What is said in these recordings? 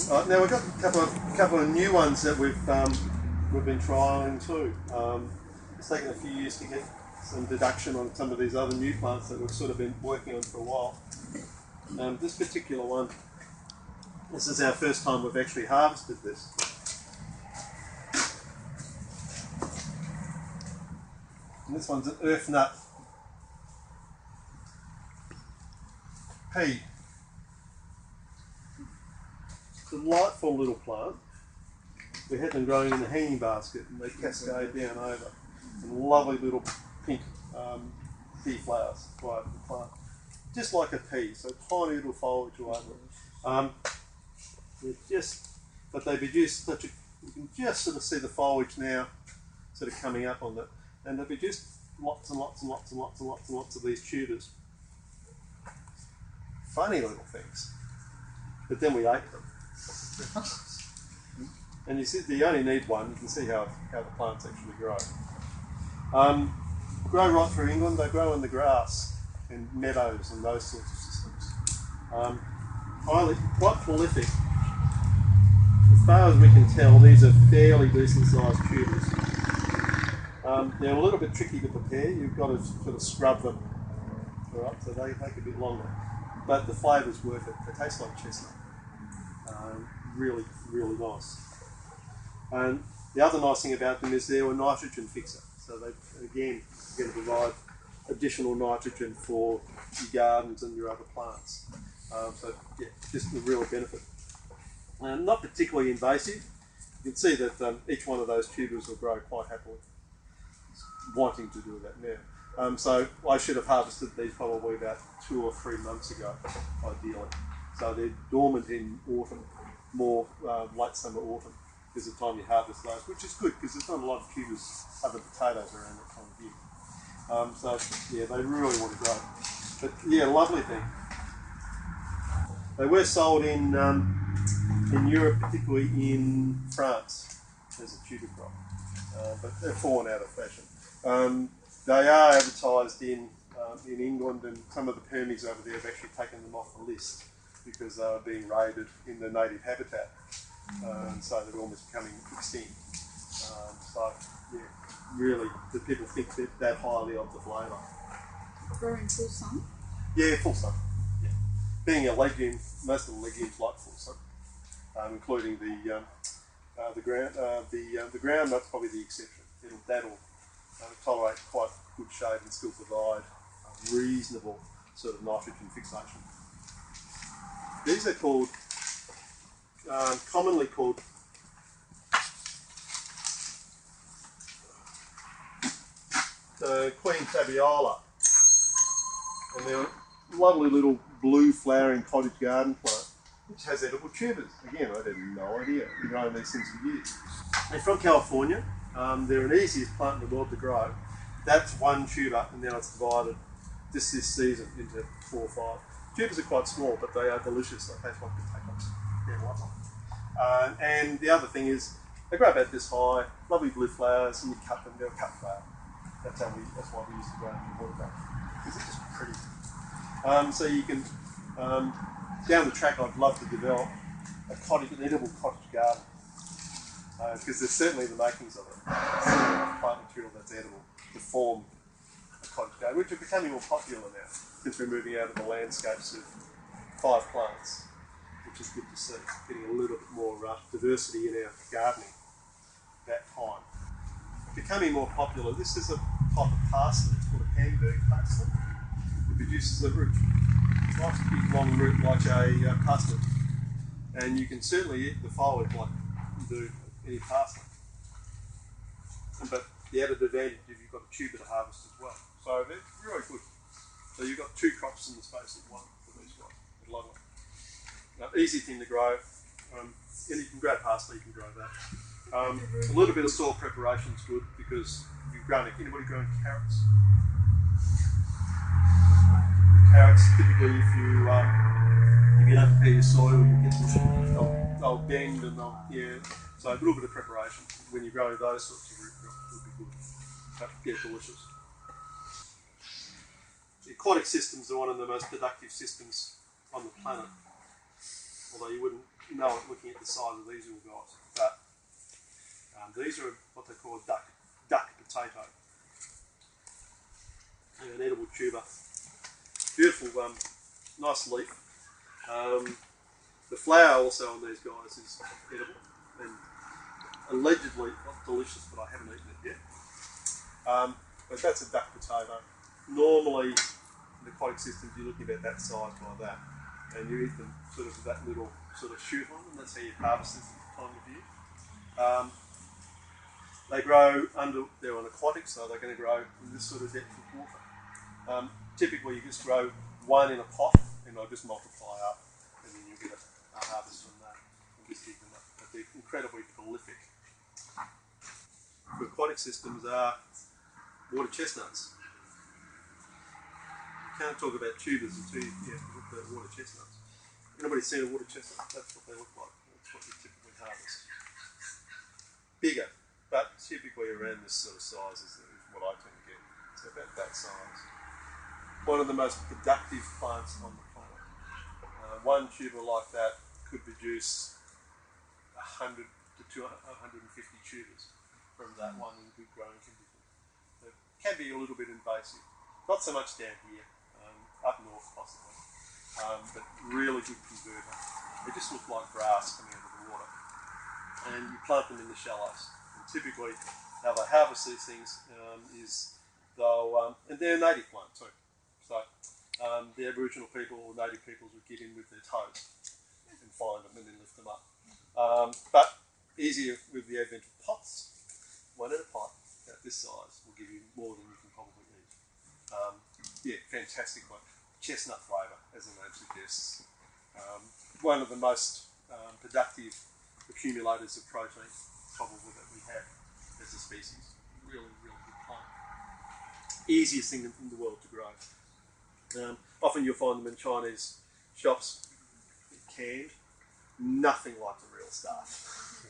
Now we've got a couple of new ones that we've been trialling too. It's taken a few years to get some deduction on some of these other new plants that we've sort of been working on for a while. This particular one, this is our first time we've actually harvested this. And this one's an Earthnut Pea. Delightful little plant. We had them growing in the hanging basket and they cascade down over. And lovely little pink pea flowers by the plant. Just like a pea, so tiny little foliage all over it. But they produce such a, you can just sort of see the foliage now sort of coming up on it. And they produce lots and lots and lots and lots and lots and lots of these tubers. Funny little things. But then we ate them. And you see, you only need one. You can see how the plants actually grow. Grow right through England. They grow in the grass and meadows and those sorts of systems. Quite prolific. As far as we can tell, these are fairly decent sized tubers. They're a little bit tricky to prepare. You've got to sort of scrub them, right? So they take a bit longer. But the flavour's worth it. They taste like chestnut. Really, really nice. And the other nice thing about them is they're a nitrogen fixer. So they, again, you're going to provide additional nitrogen for your gardens and your other plants. So yeah, just a real benefit. Not particularly invasive. You can see that each one of those tubers will grow quite happily. Wanting to do that now. So I should have harvested these probably about 2 or 3 months ago, ideally. So they're dormant in autumn, more late summer, autumn is the time you harvest those, which is good because there's not a lot of tubers other potatoes around that time of year. So yeah, they really want to grow. But yeah, lovely thing. They were sold in Europe, particularly in France, as a tuber crop, but they're fallen out of fashion. They are advertised in England, and some of the permies over there have actually taken them off the list because they were being raided in the native habitat, and so they're almost becoming extinct. So yeah, really, the people think that highly of the flavour. Grow in full sun? Yeah, full sun. Yeah. Being a legume, most of the legumes like full sun, including the groundnut's probably the exception. That'll tolerate quite good shade and still provide a reasonable sort of nitrogen fixation. These are called, commonly called Queen Fabiola, and they're a lovely little blue flowering cottage garden plant which has edible tubers. Again, I had no idea. We've grown these things for years. They're from California. They're an easiest plant in the world to grow. That's one tuber, and now it's divided this season into 4 or 5. Tubers are quite small, but they are delicious. They taste like potatoes. Yeah, lovely. And the other thing is, they grow about this high, lovely blue flowers, and you cut them. They're a cut flower. That's why we used to grow them in water because they're just pretty. So you can down the track. I'd love to develop an edible cottage garden. Because there's certainly the makings of it. Enough plant material that's edible to form a cottage garden, which are becoming more popular now since we're moving out of the landscapes of 5 plants, which is good to see. Getting a little bit more diversity in our gardening at that time. Becoming more popular. This is a type of parsley called a Hamburg parsley. It produces a root, nice big long root like a custard, and you can certainly eat the foliage like you do any parsley. But the added advantage is you've got a tuber to harvest as well. So they're really good. So you've got 2 crops in the space of 1 for these guys. I love it. Easy thing to grow. And you can grow parsley, you can grow that. A little bit of soil preparation is good because you've grown anybody growing carrots? Carrots typically if you don't prepare your soil, you get they'll bend and so a little bit of preparation when you're growing those sorts of root crops would be good. But yeah, delicious. Aquatic systems are one of the most productive systems on the planet. Although you wouldn't know it looking at the size of these little guys. But these are what they call a duck potato. An edible tuber. Beautiful, nice leaf. The flower also on these guys is edible and allegedly not delicious, but I haven't eaten it yet. But that's a duck potato. Normally, in the aquatic systems, you're looking about that size like that, and you eat them sort of with that little sort of shoot on them. That's how you harvest them at the time of year. They grow they're on aquatic, so they're going to grow in this sort of depth of water. Typically, you just grow one in a pot, and they'll just multiply up, and then you get a harvest from that. And just keep them up. But they're incredibly prolific. For aquatic systems are water chestnuts. You can't talk about tubers until you look at water chestnuts. Anybody's seen a water chestnut? That's what they look like. That's what you typically harvest. Bigger, but typically around this sort of size is what I tend to get. So about that size. One of the most productive plants on the planet. One tuber like that could produce 100 to 150 tubers from that one in good growing condition. So it can be a little bit invasive. Not so much down here, up north possibly, but really good converter. They just look like grass coming out of the water. And you plant them in the shallows. And typically how they harvest these things is they'll, and they're a native plant too. So the Aboriginal people or native peoples would get in with their toes and find them and then lift them up. But easier with the advent of pots. One in a pot at this size will give you more than you can probably eat. Yeah, fantastic one. Chestnut flavour, as the name suggests. One of the most productive accumulators of protein probably that we have as a species. Really, really good plant. Easiest thing in the world to grow. Often you'll find them in Chinese shops, canned. Nothing like the real stuff.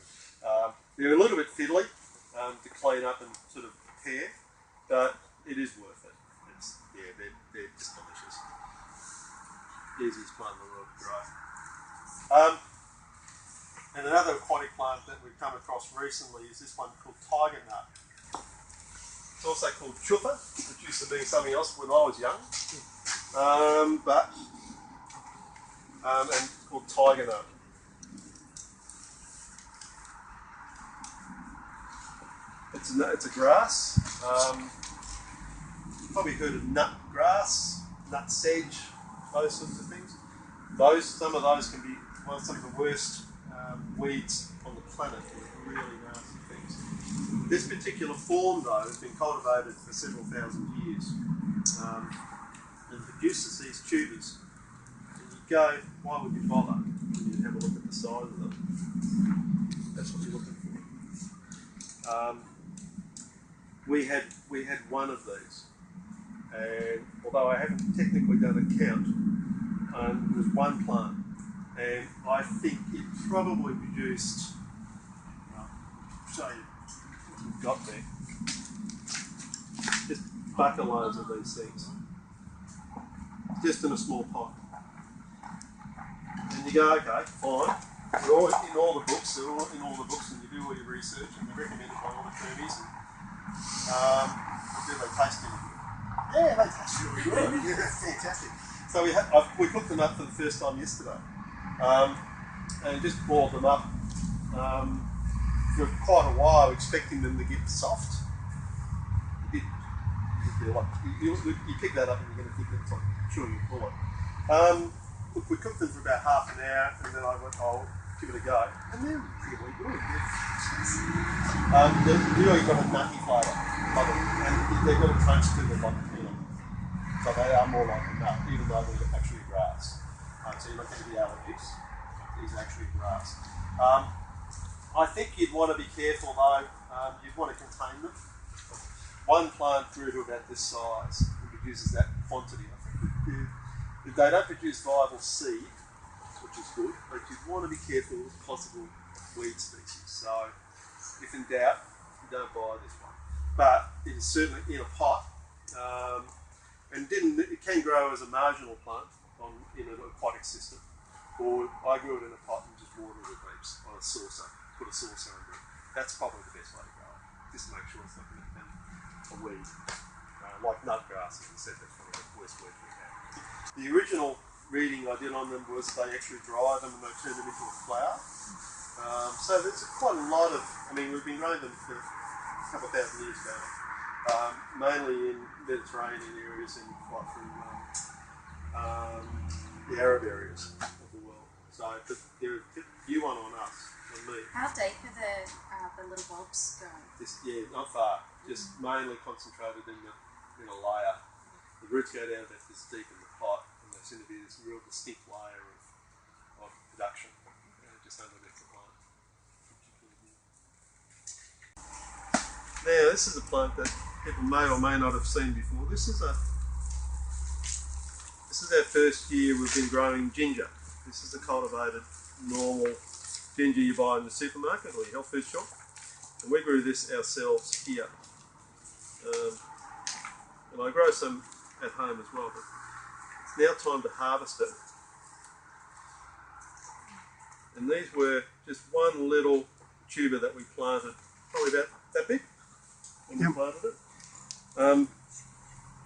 They're a little bit fiddly to clean up and sort of prepare, but it is worth it. They're just delicious. Easiest plant in the world to grow. And another aquatic plant that we've come across recently is this one called tiger nut. It's also called Chufa, which used to be something else when I was young. And called tiger nut. It's a grass. You've probably heard of nut grass, nut sedge, those sorts of things. Some of those can be some of the worst weeds on the planet. They're really nasty things. This particular form, though, has been cultivated for several thousand years and produces these tubers. And you go, why would you bother when you have a look at the size of them? That's what you're looking for. We had one of these, and although I haven't technically done a count, it was one plant, and I think it probably produced, show you what we've got there, just bucketloads of these things, just in a small pot. And you go, okay, fine. They're all in all the books. They're all in all the books, and you do all your research, and they're recommended by all the Hermes. Do they taste any good? Yeah, they taste really good. Yeah, that's fantastic. So we cooked them up for the first time yesterday, and just boiled them up for quite a while, expecting them to get soft. You pick that up and you're going to think it's like chewing a bullet. Look, we cooked them for about half an hour, and then I went, I'll give it a go. And they're really good. They've really got a nutty flavour, and they've got a taste to them like a peanut. So they are more like a nut, even though they're actually grass. So you're not going to get allergies. These are actually grass. I think you'd want to be careful though. You'd want to contain them. One plant grew to about this size and produces that quantity. I think they don't produce viable seed, which is good, but you'd want to be careful with possible weed species. So, if in doubt, you don't buy this one. But it is certainly in a pot, and it can grow as a marginal plant in an aquatic system, or I grew it in a pot and just water the grapes on a saucer, put a saucer under it. That's probably the best way to grow it. Just to make sure it's not going to become a weed. Like nut grass, as I said, that's one of the worst weeds we have. The original reading I did on them was they actually dry them and they turn them into a flower. So there's quite a lot of, I mean, we've been growing them for a couple of thousand years now, mainly in Mediterranean areas and quite through the Arab areas of the world. So but they're a new one on us, on me. How deep are the little bulbs going? Yeah, not far. Just mainly concentrated in a layer. The roots go down about this deep in the pot, and there seem to be this real distinct layer of production just underneath the plant. Now, this is a plant that people may or may not have seen before. This is our first year we've been growing ginger. This is the cultivated normal ginger you buy in the supermarket or your health food shop. And we grew this ourselves here. And I grow some at home as well, but it's now time to harvest it. And these were just one little tuber that we planted, probably about that big when we planted it.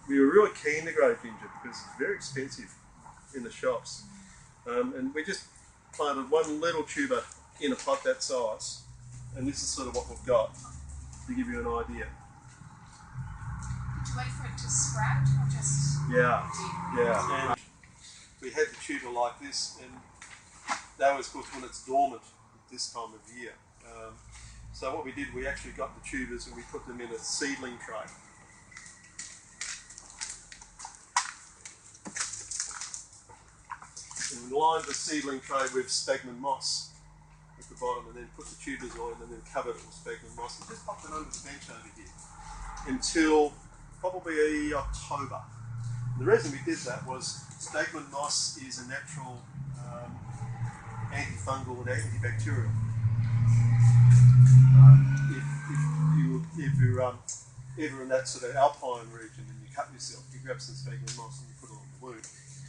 We were really keen to grow ginger because it's very expensive in the shops. And we just planted one little tuber in a pot that size, and this is sort of what we've got to give you an idea. Did you wait for it to sprout or just? Yeah. And we had the tuber like this, and that was, of course, when it's dormant at this time of year. So what we did, we actually got the tubers and we put them in a seedling tray. And we lined the seedling tray with sphagnum moss at the bottom, and then put the tubers on and then covered it with sphagnum moss and just popped it under the bench over here until probably October. And the reason we did that was sphagnum moss is a natural antifungal and antibacterial. If you're ever in that sort of alpine region and you cut yourself, you grab some sphagnum moss and you put it on the wound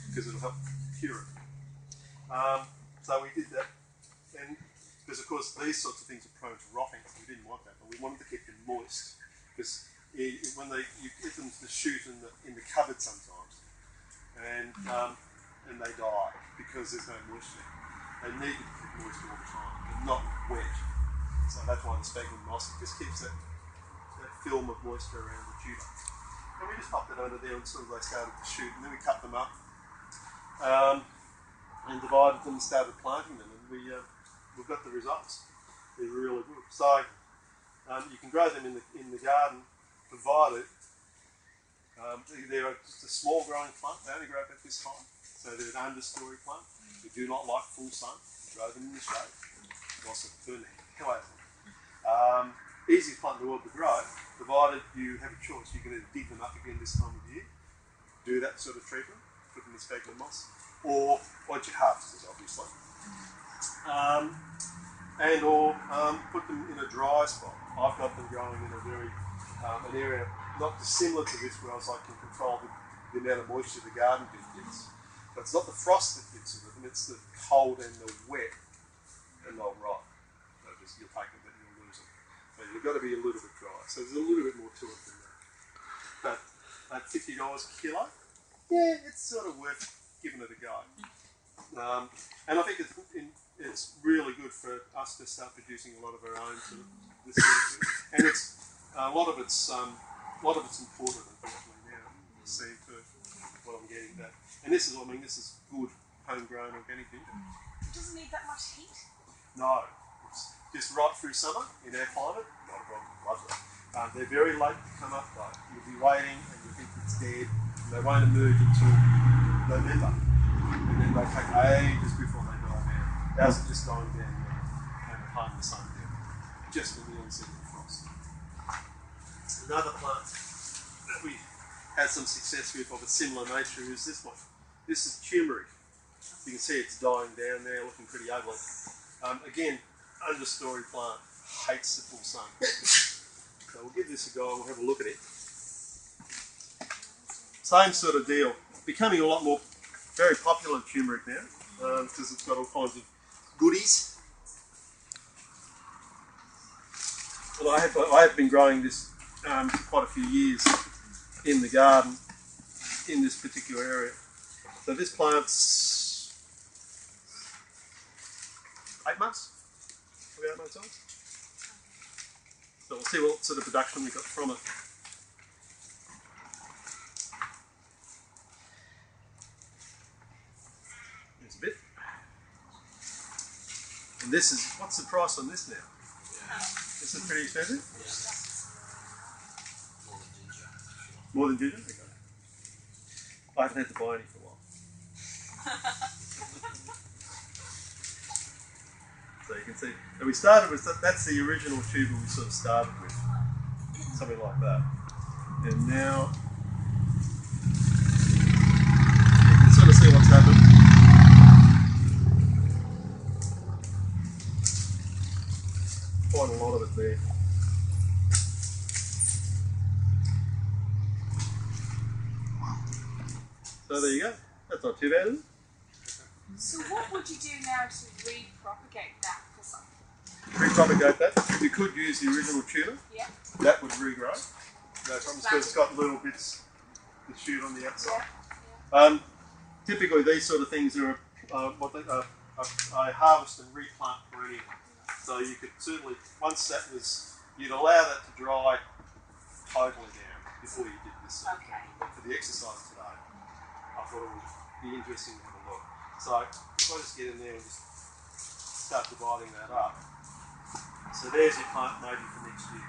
because it'll help cure it. So we did that, and because of course these sorts of things are prone to rotting, so we didn't want that, but we wanted to keep them moist because when you get them to shoot in the cupboard sometimes, and they die because there's no moisture. They need to keep moist all the time, but not wet. So that's why the sphagnum moss just keeps that film of moisture around the tuber. And we just popped it under there until they started to shoot, and then we cut them up and divided them and started planting them, and we've got the results. They're really good. So you can grow them in the garden, provided they're just a small growing plant. They only grow about this high, so they're an understory plant. We do not like full sun. Grow them in the shade. Also burn the hell out of them. Easiest plant in the world to grow, provided you have a choice. You can either dig them up again this time of year, do that sort of treatment, put them in sphagnum moss, or once you harvest it, obviously, or put them in a dry spot. I've got them growing in a very an area not dissimilar to this, where I can control the amount of moisture the garden gets. But it's not the frost that gets with them; it's the cold and the wet, and they'll rot. So you'll take them, but you'll lose them. But you've got to be a little bit dry. So there's a little bit more to it than that. But at $50 a kilo, yeah, it's sort of worth giving it a go. And I think it's really good for us to start producing a lot of our own sort of this sort of thing. And it's a lot of it's imported, unfortunately, now. See for what I'm getting back. And this is good homegrown organic ginger. It doesn't need that much heat. No, it's just right through summer in our climate. Not a problem. Loves it. They're very late to come up though. You'll be waiting and you think it's dead. And they won't emerge until November. And then they take ages before they die down. Ours are just going down and applying the sun down. Just in the onset of the frost. Another plant that we had some success with of a similar nature is this one. This is Tumeric. You can see it's dying down there, looking pretty ugly. Again, understory plant, hates the full sun. So we'll give this a go and we'll have a look at it. Same sort of deal. Becoming a lot more, very popular turmeric now, because it's got all kinds of goodies. Well, I have been growing this for quite a few years in the garden in this particular area. So this plant's 8 months, about 8 months old. So we'll see what sort of production we got from it. There's a bit. And this is, what's the price on this now? This is pretty expensive? More than ginger? Okay. I haven't had to buy any for a while. So you can see, and we started with, that's the original tuber we sort of started with, something like that. And now, you can sort of see what's happened. Quite a lot of it there. So there you go. That's not too bad, is it? So what would you do now to re-propagate that for something? Re-propagate that. You could use the original tuber. Yeah. That would regrow. No problem, because it's got little bits that shoot on the outside. Yeah. Typically, these sort of things are I harvest and replant perennial. So you could certainly, once that was, you'd allow that to dry totally down before you did this. Okay. But for the exercise today, I thought it would be interesting to have a look. So if I just get in there and just start dividing that up. So there's your plant maybe for next year.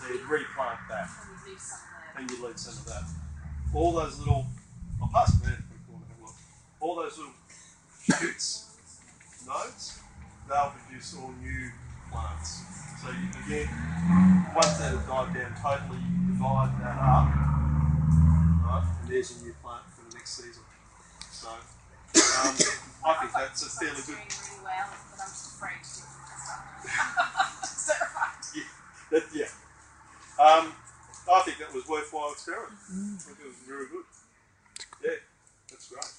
So you'd replant that. And you leave some there. And you leave some of that. All those little, I'll pass it around if we want to have a look. All those little shoots, nodes, they'll produce all new plants. So you, again, once that has died down totally, you divide that up, right, and there's a new plant for the next season. So I think that's a fairly good. Doing really well, but I'm just afraid to do it. Is that right? Yeah. I think that was worthwhile experiment. I think it was very good. Yeah, that's great.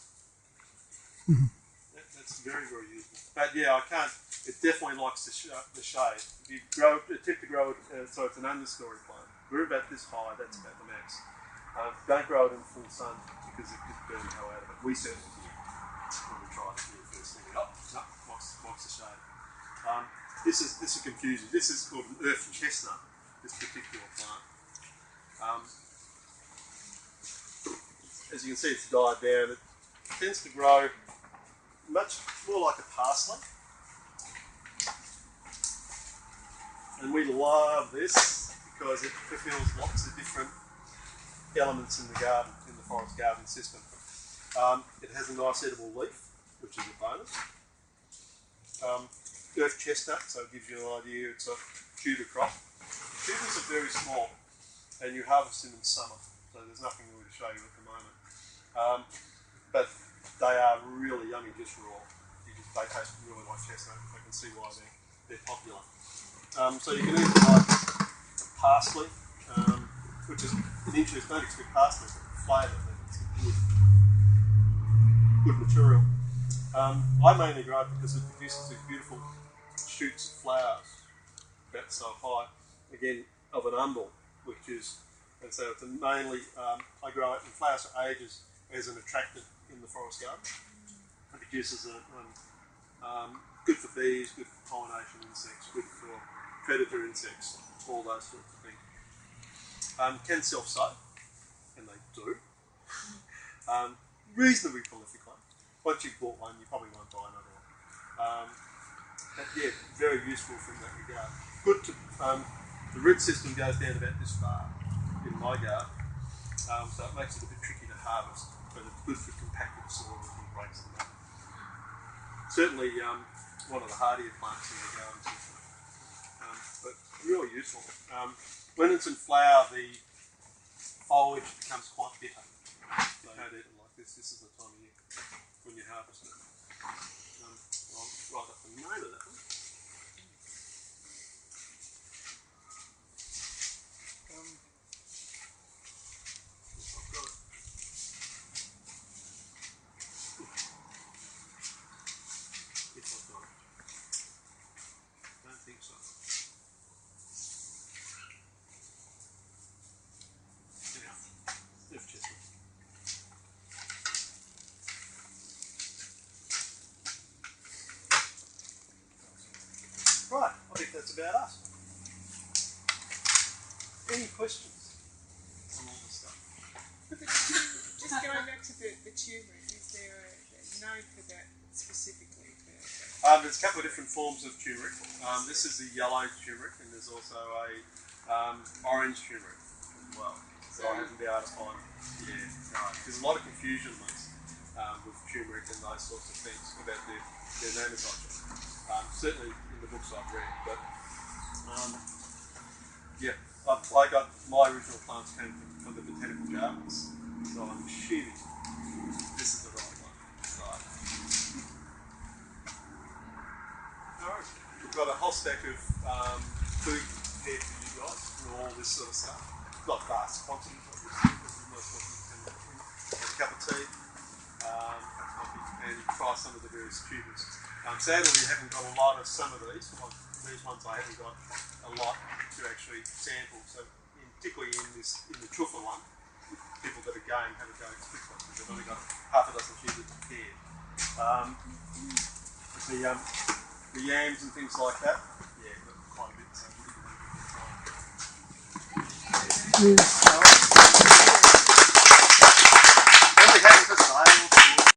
That's very, very useful. But yeah, I can't. It definitely likes the shade. If you grow, attempt to grow it, so it's an understory plant. We're about this high. That's about the max. Don't grow it in full sun because it could burn the hell out of it. We certainly did when we tried it the first thing. Oh, no, likes the shade. This is confusing. This is called an earth chestnut. This particular plant. As you can see, it's died down. It tends to grow much more like a parsley. And we love this because it fulfills lots of different elements in the garden, in the forest garden system. It has a nice edible leaf, which is a bonus. Earth chestnut, so it gives you an idea, it's a tuber crop. Tubers are very small and you harvest them in summer, so there's nothing really to show you at the moment. But they are really yummy just raw. They taste really like chestnut. I can see why they're popular. So you can either like parsley, which is an interest. Don't expect parsley, but flavour. It's good material. I mainly grow it because it produces these beautiful shoots of flowers, about so high, again of an umbel, which is, and so it's mainly I grow it in flowers for ages as an attractant in the forest garden. It produces good for bees, good for pollination insects, good for predator insects, all those sorts of things. Can self-sow, and they do. Reasonably prolific one. Once you've bought one, you probably won't buy another one. But yeah, very useful from that regard. Good to, the root system goes down about this far in my garden, so it makes it a bit tricky to harvest, but it's good for compacted soil and breaks them up. Certainly one of the hardier plants in the garden system, but really useful. When it's in flower, the foliage becomes quite bitter. So you don't eat it like this. This is the time of year when you harvest it. I'll write up the name of that one. I've got it. Yes, I've got it. that's about us. Any questions on all this stuff? Just going back to the turmeric, is there a name for that specifically? There's a couple of different forms of turmeric. This is the yellow turmeric, and there's also a orange turmeric as well. So I haven't been able to find. Yeah, no. There's a lot of confusion with turmeric and those sorts of things about their nomenclature. Certainly in the books I've read, but yeah, I got my original plants came from the botanical gardens, so I'm assuming this is the right one. Right. Alright, we've got a whole stack of food prepared for you guys and all this sort of stuff. Not vast quantities, obviously, because most of you can have a cup of tea, and try some of the various tubers. Sadly, we haven't got a lot of some of these. Like these ones, I haven't got a lot to actually sample. So, particularly in the Chufa one, people that are going have a go at this one because they've only got half a dozen tubers prepared. The yams and things like that, yeah, got quite a bit. So we'll give it a try.